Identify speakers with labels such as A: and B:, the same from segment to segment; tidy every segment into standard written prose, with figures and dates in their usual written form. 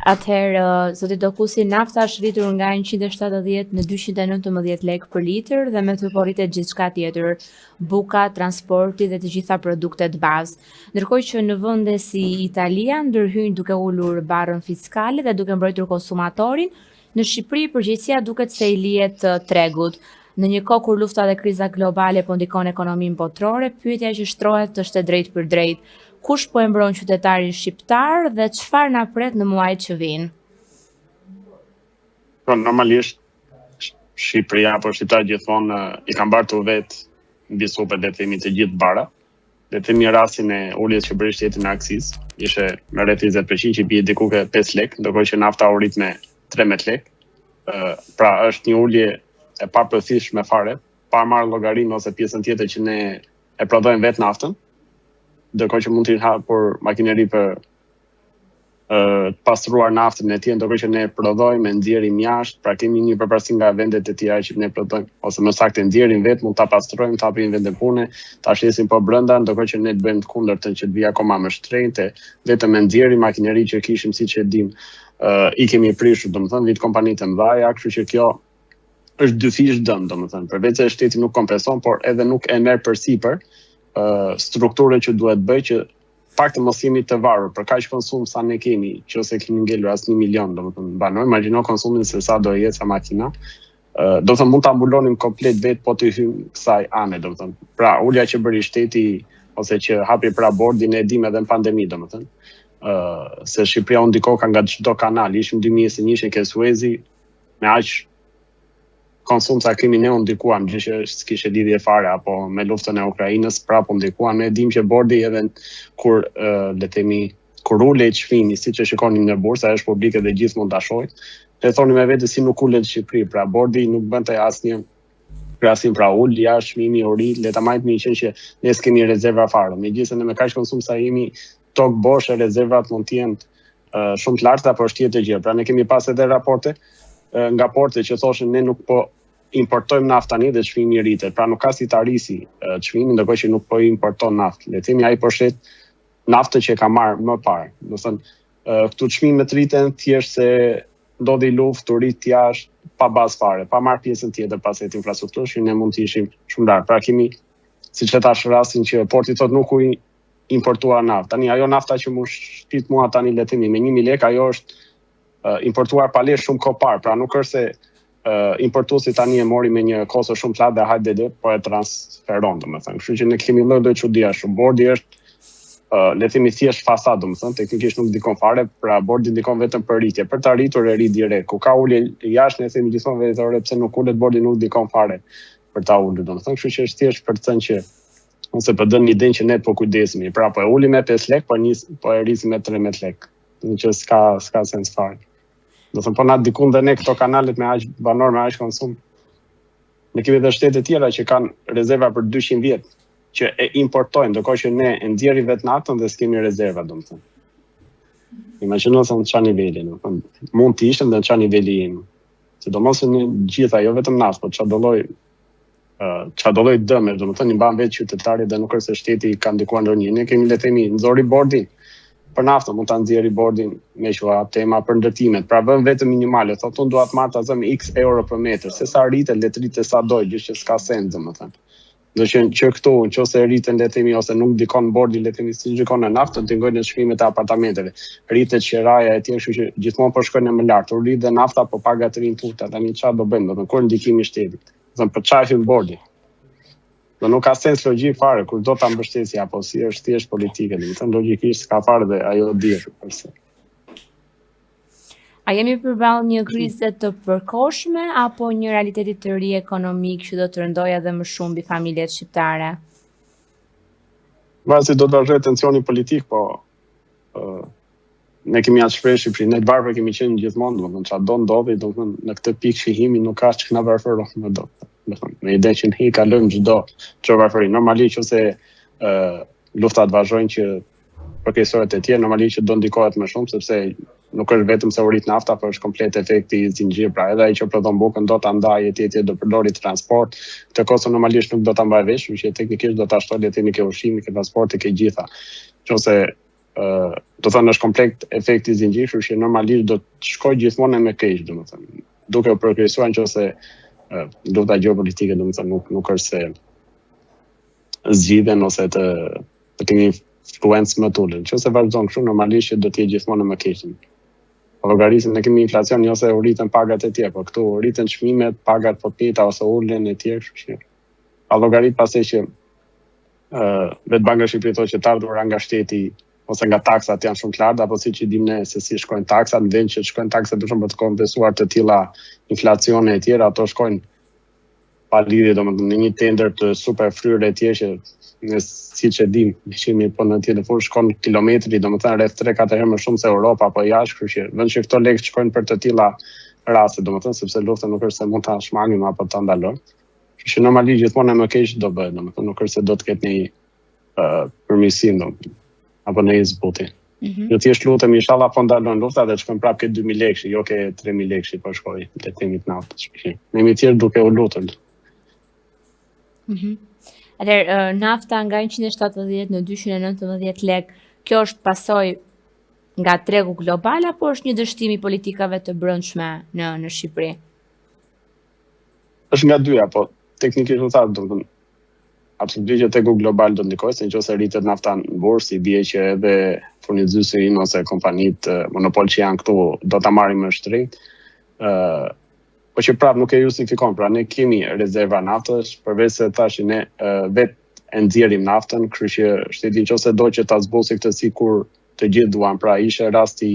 A: Atëherë, zoti Dokusi, nafta është rritur nga 170 në 219 lekë për litër dhe me të po rritet gjithçka tjetër, buka, transporti dhe të gjitha produktet bazë. Ndërkohë që në vende si Italia ndërhyjnë duke ulur barrën fiskale dhe duke mbrojtur konsumatorin, në Shqipëri përgjegjësia duket se i lihet tregut. Në një kohë kur lufta dhe kriza globale po ndikon ekonominë botërore, pyetja që shtrohet është e drejtë për drejtë. Kush po e mbron qytetarin shqiptar dhe çfarë na pret në muajt që vijnë?
B: Normalisht Shqipëria apo shqiptarët gjithmonë i kanë mbartur vetë mbi supet le të themi të gjithë bara. Le të themi rastin e uljes që bëri shteti në aksis, ishte në rreth 20% që bie diku ke 5 lekë, ndërkohë që nafta u rrit me 13 lekë. Pra është një ulje e papërfillshme fare, pa marrë llogarinë ose pjesën tjetër që ne e prodhojmë vetë naftën. Ndërkohë që mund të hapur makineri për pastruar naftën e tij, ndërkohë që ne prodhojmë, nxjerrim jashtë, pra kemi një përparësi nga vendet e tjera që ne prodhojmë, ose më saktë nxjerrim vetë, mund ta pastrojmë, ta hapim vende pune, ta shlesim po brenda, ndërkohë që ne të bëjmë të kundërtën që të vijë akoma më shtrenjtë, vetëm nxjerrim makineri që kishim siç e dim, i kemi prishur, domethënë vit kompanitë të mëdha, kështu që kjo është dyfish dëm, domethënë, përveç se shteti nuk kompenson, por edhe nuk e merr përsipër strukturën që duhet bëj që pak të mos jemi të varur për kaq konsum sa ne kemi, nëse kemi ngelur as 1 milion, domethënë banoj, imagjino konsumin se sa do jetë sa makina. Do të mund ta mbulonim komplet vetë po të hym kësaj ane, domethënë. Pra, ulja që bëri shteti ose që hapi pra bordin e dim edhe në pandemi, domethënë. Se Shqipëria u ndikoka nga çdo kanal, ishim 2021 ke Suezi, me aq konsum sa kemi ne u ndikuan, që s'kishte lidhje fare apo me luftën e Ukrainës, prapë u ndikuan. Ne dim që bordi edhe kur le të themi kur ulet çmimi, siç e shikoni në bursë, është publike dhe gjithë mund ta shohin. Le thoni me vetë si nuk ulet Shqipëri, pra bordi nuk bënte asnjë krahasim, pra ul jashtë çmimi u ri, le ta marrim një qenë që ne s'kemi rezerva fare. Megjithëse ne me kaq konsum sa jemi tok bosh, rezervat mund të jenë shumë të larta, por është tjetër gjë. Pra ne kemi pas edhe raporte nga porte që thoshin ne nuk po importojmë naftë tani dhe çmimi rritet. Pra nuk ka si ta rrisi çmimin, ndërkohë që nuk po importon naftë. Le të themi ai po shet naftën që ka marrë më parë. Do të thënë këtu çmimet rriten thjesht se ndodhi luftë, rrit jashtë pa bazë fare, pa marrë pjesën tjetër pas të infrastrukturës që ne mund të ishim shumë larg. Pra kemi, siç e thash, rastin që porti thotë nuk u importuar naftë. Tani ajo nafta që më shpit mua tani le të themi me 1.000 lekë, ajo është importuar pa lesh shumë kohë parë. Pra nuk është se importuesi tani e mori me një kosë shumë të lartë dhe hajde po e transferon, domethënë. Kështu që ne kemi lloj çudia shumë. Bordi është le të themi thjesht fasadë, domethënë, teknikisht nuk ndikon fare, pra bordi ndikon vetëm për rritje. Për ta rritur e rrit direkt. Ku ka ulje jashtë, ne themi gjithmonë vetëore pse nuk ulet bordi, nuk ndikon fare për ta ulur, domethënë. Kështu që është thjesht për të thënë që ose për dënë idenë që ne po kujdesemi. Pra po e ulim me 5 lekë, po e rrisim me 13 lekë. Që s'ka sens fare. Do thënë po na dikun dhe ne këto kanalet me aq banor, me aq konsum. Ne kemi edhe shtete tjera që kanë rezerva për 200 vjet, që e importojnë, ndërkohë që ne e nxjerrim vetë natën dhe s'kemi rezerva, domethënë. Imagjino se në çfarë niveli, domethënë, mund të ishte në çfarë niveli jemi. Sidomos në gjitha, jo vetëm naftë, por çfarë do lloj dëme, domethënë i mban vetë qytetarit dhe nuk është se shteti ka ndikuar ndonjë. Ne kemi le të themi nxori bordin për naftën, mund ta nxjerrë bordin me çuha tema për ndërtimet. Pra vën vetëm minimale, thotë unë dua të marr ta zëm x euro për metër, se sa rritet le të rritet sa doj, gjë që s'ka sens domethënë. Do që këtu nëse rriten le të themi ose nuk ndikon bordi le të themi si ndikon në naftë, ndikojnë në çmimet e apartamenteve. Rritet qiraja e tjerë, kështu që gjithmonë po shkojnë më lart. U rrit dhe nafta po pagat rrin tuta. Tani çfarë do bëjmë? Do të kur ndikimi i shtetit. Do të përçajim bordi. Do nuk ka sens logjik fare kur do ta mbështesi apo si është thjesht politike, domethënë logjikisht s'ka fare dhe ajo dihet përse.
A: A jemi përballë një krize të përkohshme apo një realiteti të ri ekonomik që do të rëndojë edhe më shumë mbi familjet shqiptare?
B: Vazhdi do të vazhdojë tensioni politik, po ne kemi atë shprehje Shqipëri, ne të varfër kemi qenë gjithmonë, domethënë çfarë do ndodhi, domethënë në këtë pikë shihimi nuk ka që na varfëron më do. Me ide që ne kalojmë çdo varfëri. Normalisht ose lufta të vazhdojnë që përkeqësorët e tjerë normalisht që do ndikohet më shumë sepse nuk është vetëm se u rrit nafta, por është komplet efekti i zinxhirit. Pra edhe ai që prodhon bukën do ta ndajë etj, do përdori transport. Këtë kohë normalisht nuk do ta mbaj vesh, që teknikisht do ta shtojë le të themi ke ushqimi, ke transporti, ke gjitha. Nëse do thënë është komplekt efekti zinxhir, kështu që normalisht do të shkoj gjithmonë me keq, domethënë. Duke u përkryesuar nëse lufta gjeopolitike, domethënë nuk është se zgjidhen ose të kemi influencë më të ulën. Nëse vazhdon kështu, normalisht do të jetë gjithmonë më keq. Llogarisën ne kemi inflacion ose u rritën pagat e tjera, po këtu u rritën çmimet, pagat po pita ose ulën e tjerë, kështu që a llogarit pastaj që vetë Banka e Shqipërisë thotë që të ardhurë nga shteti ose nga taksat janë shumë të larta, apo siç i dimë ne se si shkojnë taksat, në vend që shkojnë taksat për shkak të kompensuar të tilla inflacione e tjera, ato shkojnë pa lidhje domethënë në një tender të super fryrë e tjerë që ne siç e dim, shihemi po në tjetër fund shkon kilometri, domethënë rreth 3-4 herë më shumë se Europa apo jashtë, kështu që vend që këto lekë shkojnë për të tilla raste, domethënë sepse lufta nuk është se mund ta shmangim apo ta ndalojmë. Kështu që normalisht gjithmonë më keq do bëhet, domethënë nuk është se do të ketë një përmirësim domethënë apo në zbuti. Jo thjesht lutemi inshallah po ndalon lufta dhe të shkojmë prapë ke 2000 lekë, jo ke 3000 lekë po shkoj te temi të naftës. Ne jemi tjerë duke u lutur.
A: Atëherë, nafta nga 170 në 219 lekë, kjo është pasojë nga tregu global apo është një dështim i politikave të brendshme në Shqipëri?
B: Është nga dyja, po teknikisht u thatë, domethënë absolutisht që tregu global do ndikojë, se nëse rritet nafta në bursë, i bie që edhe furnizësit ose kompanitë monopol që janë këtu do ta marrin më shtrenjtë. Po që prapë nuk e justifikon, pra ne kemi rezerva naftës, përveç se thashë ne vetë e nxjerrim naftën, kështu që shteti nëse do që ta zbosë këtë sikur të gjithë duan, pra ishte rasti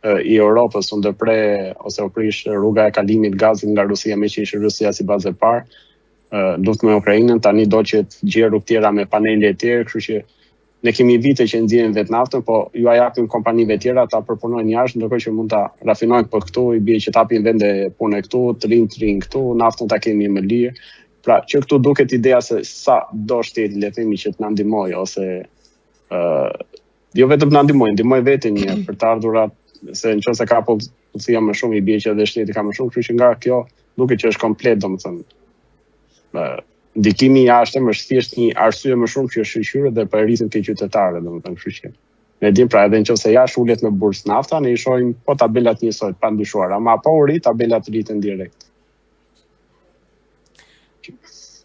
B: i Europës u ndërpre ose u prish rruga e kalimit gazit nga Rusia, me që ishte Rusia si bazë e parë, luftë me Ukrainën, tani do që të gjejë rrugë tjera me panele e tjerë, kështu që ne kemi vite që nxjerrim vetë naftën, po ju a japim kompanive tjera ta përpunojnë jashtë, ndërkohë që mund ta rafinojnë për këtu, i bie që të hapin vende pune këtu, të rinë këtu, naftën ta kemi më lirë. Pra, që këtu duket ideja se sa do shteti le të themi që të na ndihmojë ose jo vetëm na ndihmojë veten një për të ardhurat, se nëse ka policia më shumë, i bie që edhe shteti ka më shumë, kështu që nga kjo duket që është komplet, domethënë ndikimi i jashtëm është thjesht një arsye më shumë që është shqyrë dhe për rritin ke qytetarët, domethënë, kështu që ne dim pra edhe nëse jashtë ulet në bursë nafta, ne i shohim po tabelat njësoj pa ndryshuar, ama po u ri tabelat rriten direkt.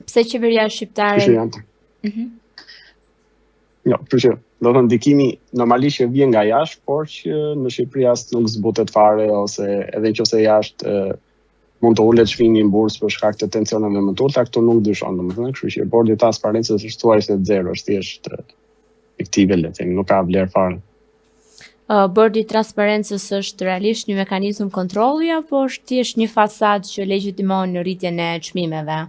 A: Pse qeveria shqiptare?
B: Jo, kështu që do të thënë ndikimi normalisht që vjen nga jashtë, por që në Shqipëri as nuk zbutet fare ose edhe nëse jashtë mund të ulet çmimi në bursë për shkak të tensioneve më të ulta, këtu nuk dyshon domethënë, kështu që bordi i transparencës është thuajse 0, është thjesht fiktive le të themi, nuk ka vlerë fare.
A: Bordi i transparencës është realisht një mekanizëm kontrolli apo është thjesht një fasadë që legjitimon rritjen e çmimeve?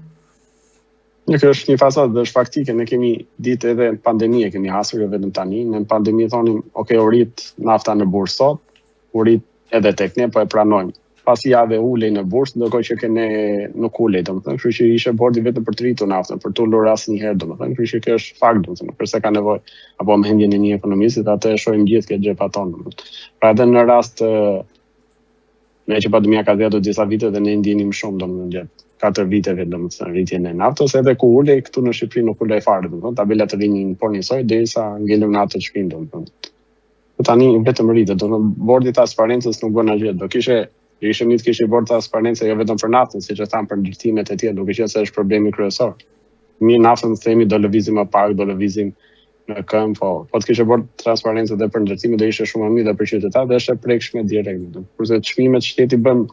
B: Kjo është një fasadë dhe është faktike, ne kemi ditë edhe në pandemi, kemi hasur jo vetëm tani, në pandemi thonim, okay, u rrit nafta në bursë sot, u rrit edhe tek ne, po e pranojmë. Pas jave ulej në bursë, ndërkohë që ne nuk ulej, domethënë, kështu që ishte bordi vetëm për të rritur naftën, për të ulur asnjëherë, domethënë, kështu që kjo është fakt, domethënë, përse ka nevojë apo me hendjen e një ekonomistit, atë e shohim gjithë këtë xhepat tonë, domethënë. Pra edhe në rast me që pandemia ka dhënë disa vite dhe ne ndjenim shumë domethënë gjatë 4 viteve domethënë rritjen e naftës, edhe ku ulej këtu në Shqipëri nuk ulej fare, domethënë, tabelat të rinin po njësoj derisa ngelëm natë çmim, domethënë. Tani vetëm rritet, domethënë, bordi i transparencës nuk bën asgjë, do ishte mirë të kishte bord transparencë jo vetëm për naftën, siç e tham për ndërtimet e tjera, duke qenë se është problemi kryesor. Mirë, naftën themi do lëvizim më pak, do lëvizim në këmbë, po të kishte bord transparencë edhe për ndërtimet do ishte shumë më mirë dhe për qytetarët dhe është e prekshme direkt. Kurse çmimet shteti bën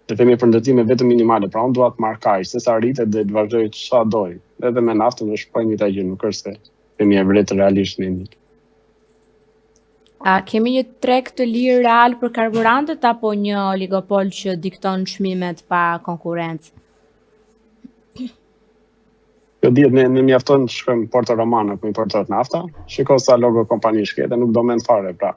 B: të themi për ndërtime vetëm minimale, pra unë dua të marr kaq, se sa rritet dhe të vazhdoj çfarë doj. Edhe me naftën është po një gjë, nuk është se themi e vërtet realisht në një.
A: A kemi një treg të lirë real për karburantët apo një oligopol që dikton çmimet pa konkurrencë?
B: Jo dihet, ne mjafton të shkojmë në Porto Romano ku importohet nafta, shiko sa logo kompani shkete, nuk do mend fare, pra.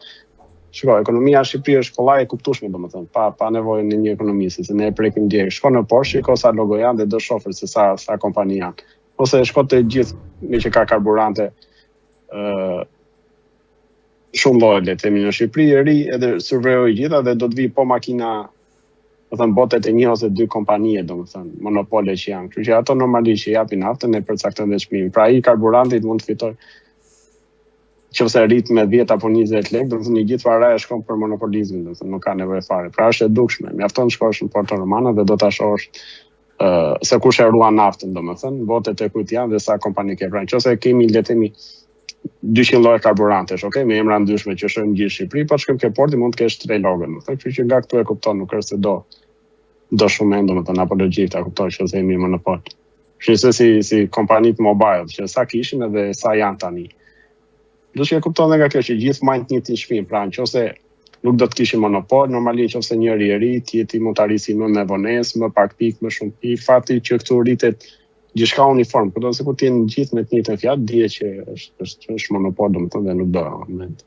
B: Shiko, ekonomia e Shqipërisë është kollaj e kuptueshme domethënë, pa nevojë në një ekonomist, se ne e prekim direkt. Shko në poshtë, shiko sa logo janë dhe do shohësh se sa kompani janë. Ose shko te gjithë me që ka karburante shumë lloje le të themi në Shqipëri e ri edhe survejoj gjitha dhe do të vi po makina, do të thënë botet e 1 ose 2 kompanie, domethënë monopole që janë. Kështu që ato normalisht që japin naftën e përcaktojnë dhe çmimin. Pra ai karburantit mund të fitoj Nëse rrit me 10 apo 20 lekë, do të thonë gjithë paraja shkon për monopolizmin, do të thonë nuk ka nevojë fare. Pra është e dukshme. Mjafton të shkosh në Porto Romano dhe do ta shohësh se kush e ruan naftën, domethënë, votet e kujt janë dhe sa kompani ke. Pra nëse kemi le të themi 200 lloje karburantesh, okay, me emra ndryshme që shohim gjithë Shqipëri, po shkojmë ke porti mund të kesh 3 lloje, domethënë, kështu që nga këtu e kupton, nuk është se do shumë mend, domethënë apo logjik ta kuptoj që themi monopol. Kështu si kompanitë mobile që sa kishin edhe sa janë tani. Do të kupton nga kjo që gjithë majnë të njëjtin çmim, pra nëse nuk do të kishin monopol, normalisht nëse njëri i ri ti mund të arrisë më me vonesë, më pak pikë, më shumë pikë, fati që këtu rritet gjithçka uniform, por nëse ku tin gjithë me të njëjtën fjalë, dihet që është monopol, domethënë dhe nuk do mend.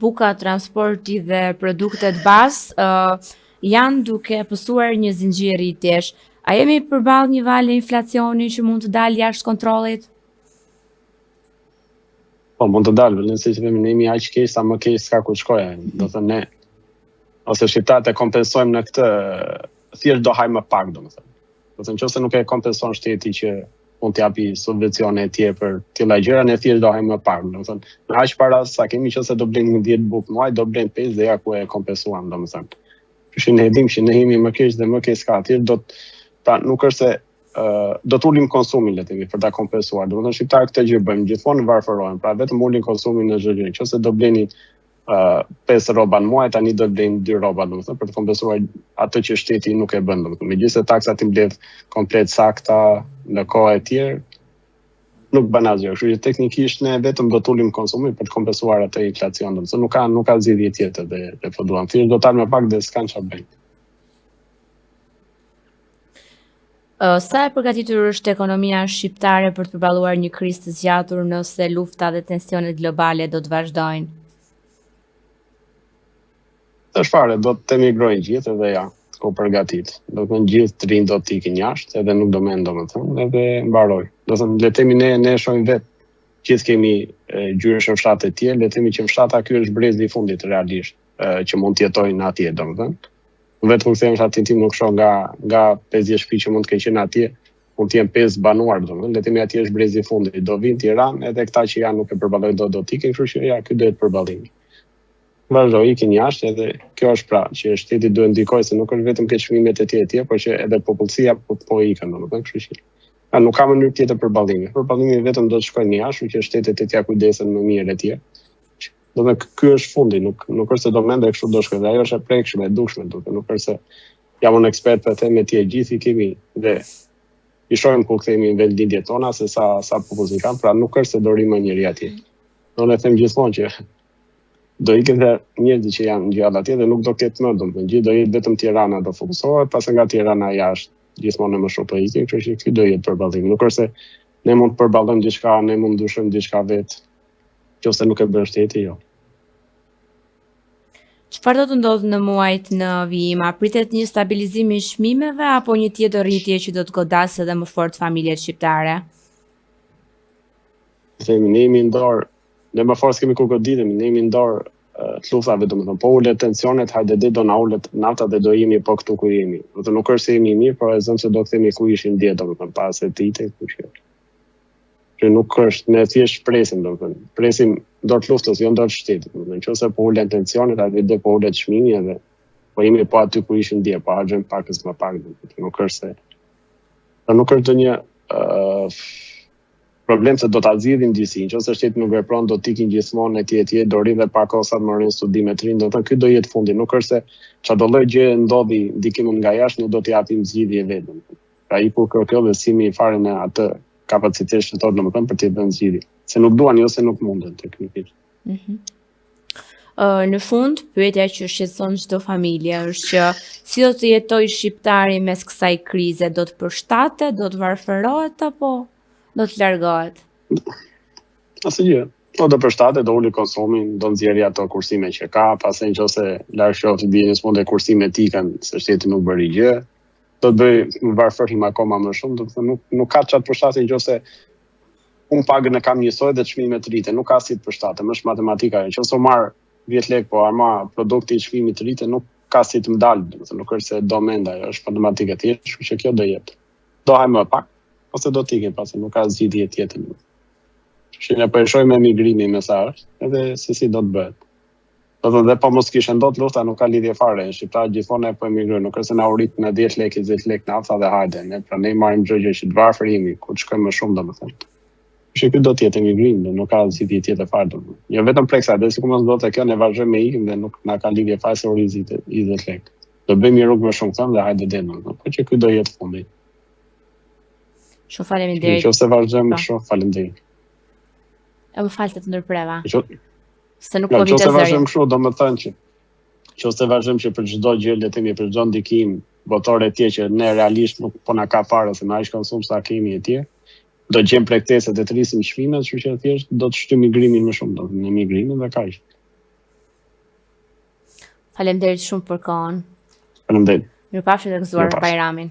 A: Buka, transporti dhe produktet bazë janë duke pësuar një zinxhir rritjesh. A jemi përballë një vale inflacioni që mund të dalë jashtë kontrollit?
B: Po, mund të dalë, nëse që themi ne jemi aq keq sa më keq s'ka ku shkojë. Do thënë ne ose shqiptarët e kompensojmë në këtë, thjesht do hajmë më pak, domethënë. Do thënë nëse nuk e kompenson shteti që mund të japi subvencione e tjera për tilla gjëra, ne thjesht do hajmë më pak, domethënë. Me aq para sa kemi nëse do blejmë 10 bukë muaj, do blejmë 5 dhe ja ku e kompensuam, domethënë. Kështu ne dim që ne jemi më keq dhe më keq s'ka, thjesht pra nuk është se do të ulim konsumin le të themi për ta kompensuar. Domethënë shqiptarët këtë gjë bëjmë, gjithmonë varfërohen, pra vetëm ulin konsumin në çdo gjë. Nëse do bleni 5 rroba në muaj, tani do të blejnë 2 rroba, domethënë për të kompensuar atë që shteti nuk e bën, domethënë. Megjithëse taksat i mbledh komplet sakta në kohë e tjerë, nuk bën asgjë. Kështu që teknikisht ne vetëm do të ulim konsumin për të kompensuar atë inflacion, domethënë nuk ka zgjidhje tjetër dhe po duam. Thjesht do të dalë më pak dhe s'kan çfarë bëjnë.
A: Sa e përgatitur është ekonomia shqiptare për të përballuar një krizë të zgjatur nëse lufta dhe tensionet globale do të vazhdojnë?
B: Tash fare, do të emigrojnë gjithë edhe ja, u përgatit. Do të thënë gjithë të rinë do të ikin jashtë, edhe nuk do mend domethënë, edhe mbaroj. Do të thënë le të themi ne shohim vetë, gjithë kemi gjyre fshate të tjerë, le të themi që fshata ky është brezi i fundit realisht, që mund të jetojnë atje domethënë. Vetë kur them fshatin tim nuk shoh nga 50 shtëpi që mund të kenë qenë atje, mund të jenë 5 banuar, domethënë, le të themi atje është brezi i fundit. Do vinë Tiranë, edhe këta që janë nuk e përballojnë do të ikin, kështu që ja, ky do të përballimi. Vazhdo ikin jashtë edhe kjo është pra që shteti duhet ndikojë se nuk është vetëm ke çmimet e tjera, por që edhe popullsia po ikën, domethënë, kështu që nuk ka mënyrë tjetër përballimi. Përballimi vetëm do të shkojnë jashtë, që shtetet e tjera kujdesen më mirë etj. Do të ky është fundi, nuk është se do mendoj kështu do shkoj. Ajo është e prekshme, e dukshme, nuk është se jam un ekspert për theme të gjithë i kemi dhe i shohim ku kthehemi në vendlindjet tona se sa popullsi kanë, pra nuk është se do rrimë njëri atje. Do ne them gjithmonë që do ikin dhe njerëzit që janë gjallë atje dhe nuk do ketë më, domethënë gjithë do jetë vetëm Tirana do fokusohet, pas nga Tirana jashtë gjithmonë më shumë po ikin, kështu që ky do jetë përballimi. Nuk është se ne mund të përballojmë diçka, ne mund të ndryshojmë diçka vetë. Nëse nuk e bën shteti, jo.
A: Çfarë do të ndodhë në muajt në vijim? A pritet një stabilizim i çmimeve apo një tjetër rritje që do të godasë edhe më fort familjet shqiptare?
B: Themi ne jemi ndor, ne më fort kemi kur goditemi, ne jemi ndor të luftave, domethënë po ulet tensionet, hajde dhe do na ulet nafta dhe do jemi po këtu ku jemi. Do të nuk është se jemi mirë, por e zëm se do kthehemi ku ishim dje, domethënë pas e tite, kush që nuk është, ne thjesht presim, domethënë. Presim dorë të luftës, jo dorë të shtetit. Nëse po ulen tensionet, atë dhe po ulet çmimi edhe po jemi po aty ku ishim dje, po harxojmë pakës më pak, nuk është se. Nuk është ndonjë problem se do ta zgjidhim gjithsesi. Nëse shteti nuk vepron, do të ikin gjithmonë etj, do rri dhe pa kosa të marrin studime të rinë, do të thonë ky do jetë fundi. Nuk është se çdo lloj gjë ndodhi ndikimin nga jashtë, ne do t'i japim zgjidhje vetëm. Pra iku kjo besimi fare në atë kapacitet shtetëror domethënë për të dhënë zgjidhje. Se nuk duan ose nuk munden teknikisht.
A: Në fund, pyetja që shqetëson çdo familje është që si do të jetojë shqiptari mes kësaj krize, do të përshtatet, do të varfërohet apo do të largohet?
B: Asgjë. Do të përshtatet, do uli konsumin, do nxjerrë ato kursime që ka, pastaj nëse larg shohë biznes mund të kursimet ikën se shteti nuk bëri gjë. Do të bëj varfërim akoma më shumë, do të thënë nuk ka çat përshtatje nëse unë pagën e kam njësoj dhe çmimet rriten, nuk ka si të përshtatem, është matematika. Nëse marr 10 lekë po arma produkti i çmimit rriten, nuk ka si të mdal, do të thënë nuk është se do menda, është matematika tjetër, kështu që kjo do jetë. Do hajmë më pak ose do të ikën, pasi nuk ka zgjidhje tjetër. Që ne po e shohim emigrimin me sa është, edhe se si do të bëhet. Do të dhe po mos kishte ndot lufta nuk ka lidhje fare. Shqiptarët gjithmonë po emigrojnë, nuk është se na u rit në 10 lekë, 20 lekë nafta dhe hajde. Ne prandaj marrim çdo gjë që të varfër jemi, ku të shkojmë më shumë domethënë. Që ky do të jetë emigrim, nuk ka zgjidhje tjetër fare domethënë. Jo vetëm pleksa, dhe sikur do të kjo ne vazhdojmë me ikën dhe nuk na ka lidhje fare se u rizit 20 lekë. Do bëjmë një rrugë më shumë thënë dhe hajde denu. Po që ky do jetë fundi.
A: Shumë faleminderit.
B: Nëse vazhdojmë kështu, faleminderit.
A: Apo falte të ndërpreva. Se nuk
B: po
A: vite zëri.
B: Nëse vazhdojmë kështu, domethënë që nëse vazhdojmë që për çdo gjë le të themi për çdo ndikim botore etj që ne realisht nuk po na ka fare se na aq konsum sa kemi etj, do gjejmë prektesat e të rrisim çmimet, kështu që thjesht do të shtym migrimin më shumë, do në migrimin dhe kaq.
A: Faleminderit shumë për kohën.
B: Faleminderit.
A: Mirupafshim dhe gëzuar Bajramin.